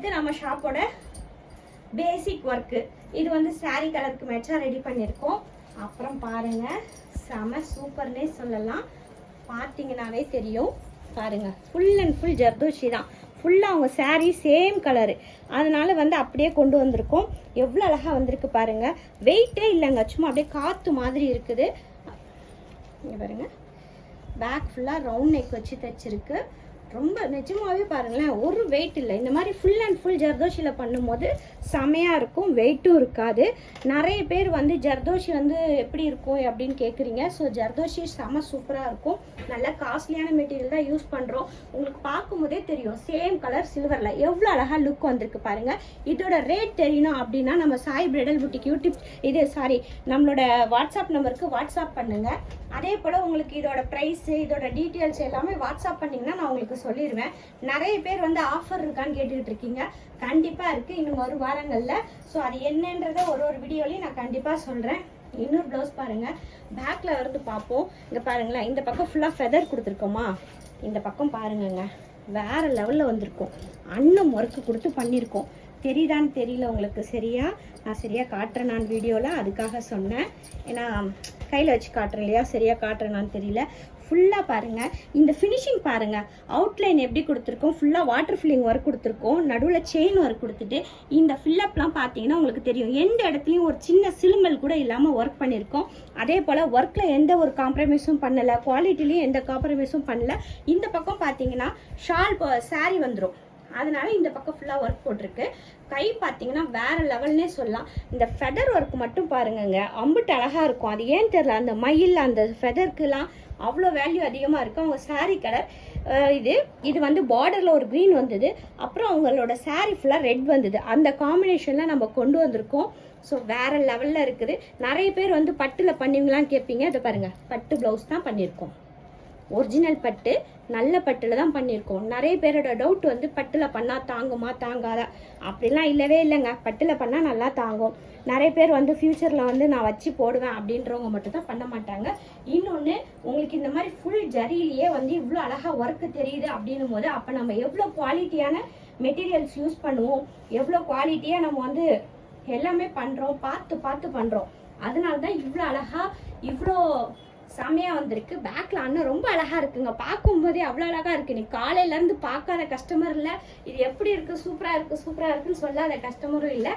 இது நம்ம ஷாப்போட பேசிக் ஒர்க்கு. இது வந்து சாரி கலருக்கு மேட்சா ரெடி பண்ணியிருக்கோம். அப்புறம் பாருங்க, செம சூப்பர்னே சொல்லலாம். பார்த்தீங்கன்னாவே தெரியும். பாருங்க, ஃபுல் அண்ட் ஃபுல் ஜர்தோஷி தான். ஃபுல்லாக அவங்க சாரீ சேம் கலரு, அதனால வந்து அப்படியே கொண்டு வந்திருக்கோம். எவ்வளோ அழகாக வந்திருக்கு பாருங்க. வெயிட்டே இல்லைங்க, சும்மா அப்படியே காற்று மாதிரி இருக்குது. இங்கே பாருங்க, பேக் ஃபுல்லாக ரவுண்ட் நெக் வச்சு தைச்சிருக்கு. ரொம்ப நிஜமாகவே பாருங்களேன், ஒரு வெயிட் இல்லை. இந்த மாதிரி ஃபுல் அண்ட் ஃபுல் ஜர்தோஷியில் பண்ணும்போது செமையாக இருக்கும், வெயிட்டும் இருக்காது. நிறைய பேர் வந்து ஜர்தோஷி வந்து எப்படி இருக்கும் அப்படின்னு கேட்குறீங்க. ஸோ ஜர்தோஷி செம சூப்பராக இருக்கும். நல்ல காஸ்ட்லியான மெட்டீரியல் தான் யூஸ் பண்ணுறோம். உங்களுக்கு பார்க்கும்போதே தெரியும், சேம் கலர் சில்வரில் எவ்வளோ அழகாக லுக் வந்திருக்கு பாருங்கள். இதோட ரேட் தெரியணும் அப்படின்னா நம்ம சாய் பிரைடல் புட்டிக் யூடியூப் நம்மளோட வாட்ஸ்அப் நம்பருக்கு வாட்ஸ்அப் பண்ணுங்கள். அதே போல் உங்களுக்கு இதோட ப்ரைஸு, இதோட டீட்டெயில்ஸ் எல்லாமே வாட்ஸ்அப் பண்ணிங்கன்னா நான் உங்களுக்கு சொல்லிடுவேன். நிறைய பேர் வந்து ஆஃபர் இருக்கான்னு கேட்டுக்கிட்டு இருக்கீங்க. கண்டிப்பாக இருக்குது, இன்னும் ஒரு வாரங்களில். ஸோ அது என்னன்றதை ஒரு வீடியோலையும் நான் கண்டிப்பாக சொல்கிறேன். இன்னொரு ப்ளவுஸ் பாருங்கள், பேக்கில் இருந்து பார்ப்போம். இங்கே பாருங்களேன், இந்த பக்கம் ஃபுல்லாக ஃபெதர் கொடுத்துருக்கோமா, இந்த பக்கம் பாருங்கங்க வேறு லெவலில் வந்திருக்கும். அன்னம் ஒர்க்கு கொடுத்து பண்ணியிருக்கோம். தெரியுதான்னு தெரியல உங்களுக்கு, சரியா நான் சரியாக காட்டுறேன் நான் வீடியோவில், அதுக்காக சொன்னேன். ஏன்னா கையில் வச்சு காட்டுறேன் இல்லையா, சரியாக காட்டுறேனான்னு தெரியல. ஃபுல்லாக பாருங்கள், இந்த ஃபினிஷிங் பாருங்கள். அவுட்லைன் எப்படி கொடுத்துருக்கோம், ஃபுல்லாக வாட்டர் ஃபில்லிங் ஒர்க் கொடுத்துருக்கோம். நடுவில் செயின் ஒர்க் கொடுத்துட்டு இந்த ஃபில்லப்லாம் பார்த்தீங்கன்னா உங்களுக்கு தெரியும், எந்த இடத்துலையும் ஒரு சின்ன சிலுமல் கூட இல்லாமல் ஒர்க் பண்ணியிருக்கோம். அதே போல் ஒர்க்கில் எந்த ஒரு காம்ப்ரமைஸும் பண்ணலை, குவாலிட்டிலையும் எந்த காம்ப்ரமைஸும் பண்ணல. இந்த பக்கம் பார்த்தீங்கன்னா ஷால் சாரி வந்துடும், அதனால இந்த பக்கம் ஃபுல்லாக ஒர்க் போட்டிருக்கு. கை பார்த்தீங்கன்னா வேறு லெவல்னே சொல்லலாம். இந்த ஃபெதர் ஒர்க் மட்டும் பாருங்கங்க, அம்புட்டு அழகாக இருக்கும். அது ஏன்னு தெரியல, அந்த மயில் அந்த ஃபெதருக்குலாம் அவ்வளோ வேல்யூ அதிகமாக இருக்கும். அவங்க சாரீ கலர் இது வந்து பார்டரில் ஒரு க்ரீன் வந்தது, அப்புறம் அவங்களோட சாரீ ஃபுல்லாக ரெட் வந்தது. அந்த காம்பினேஷனில் நம்ம கொண்டு வந்திருக்கோம். ஸோ வேறு லெவலில் இருக்குது. நிறைய பேர் வந்து பட்டில் பண்ணுவீங்களான்னு கேட்பீங்க. அதை பாருங்கள், பட்டு ப்ளவுஸ் தான் பண்ணியிருக்கோம். ஒரிஜினல் பட்டு, நல்ல பட்டில் தான் பண்ணியிருக்கோம். நிறைய பேரோட டவுட் வந்து பட்டில் பண்ணால் தாங்குமா தாங்காதா, அப்படிலாம் இல்லவே இல்லைங்க. பட்டில் பண்ணால் நல்லா தாங்கும். நிறைய பேர் வந்து ஃப்யூச்சரில் வந்து நான் வச்சு போடுவேன் அப்படின்றவங்க மட்டும் தான் பண்ண மாட்டாங்க. இன்னொன்று, உங்களுக்கு இந்த மாதிரி ஃபுல் ஜரியிலேயே வந்து இவ்வளோ அழகாக ஒர்க்கு தெரியுது அப்படின்னும் போது, அப்போ நம்ம எவ்வளோ குவாலிட்டியான மெட்டீரியல்ஸ் யூஸ் பண்ணுவோம், எவ்வளோ குவாலிட்டியாக நம்ம வந்து எல்லாமே பண்ணுறோம், பார்த்து பண்ணுறோம். அதனால தான் இவ்வளோ அழகாக இவ்வளோ செமையாக வந்திருக்கு. பேக்கில் அண்ணன் ரொம்ப அழகாக இருக்குங்க, பார்க்கும்போதே அவ்வளோ அழகாக இருக்குது. நீ காலையிலேருந்து பார்க்காத கஸ்டமர் இல்லை, இது எப்படி இருக்குது, சூப்பராக இருக்குன்னு சொல்லாத கஸ்டமரும் இல்லை.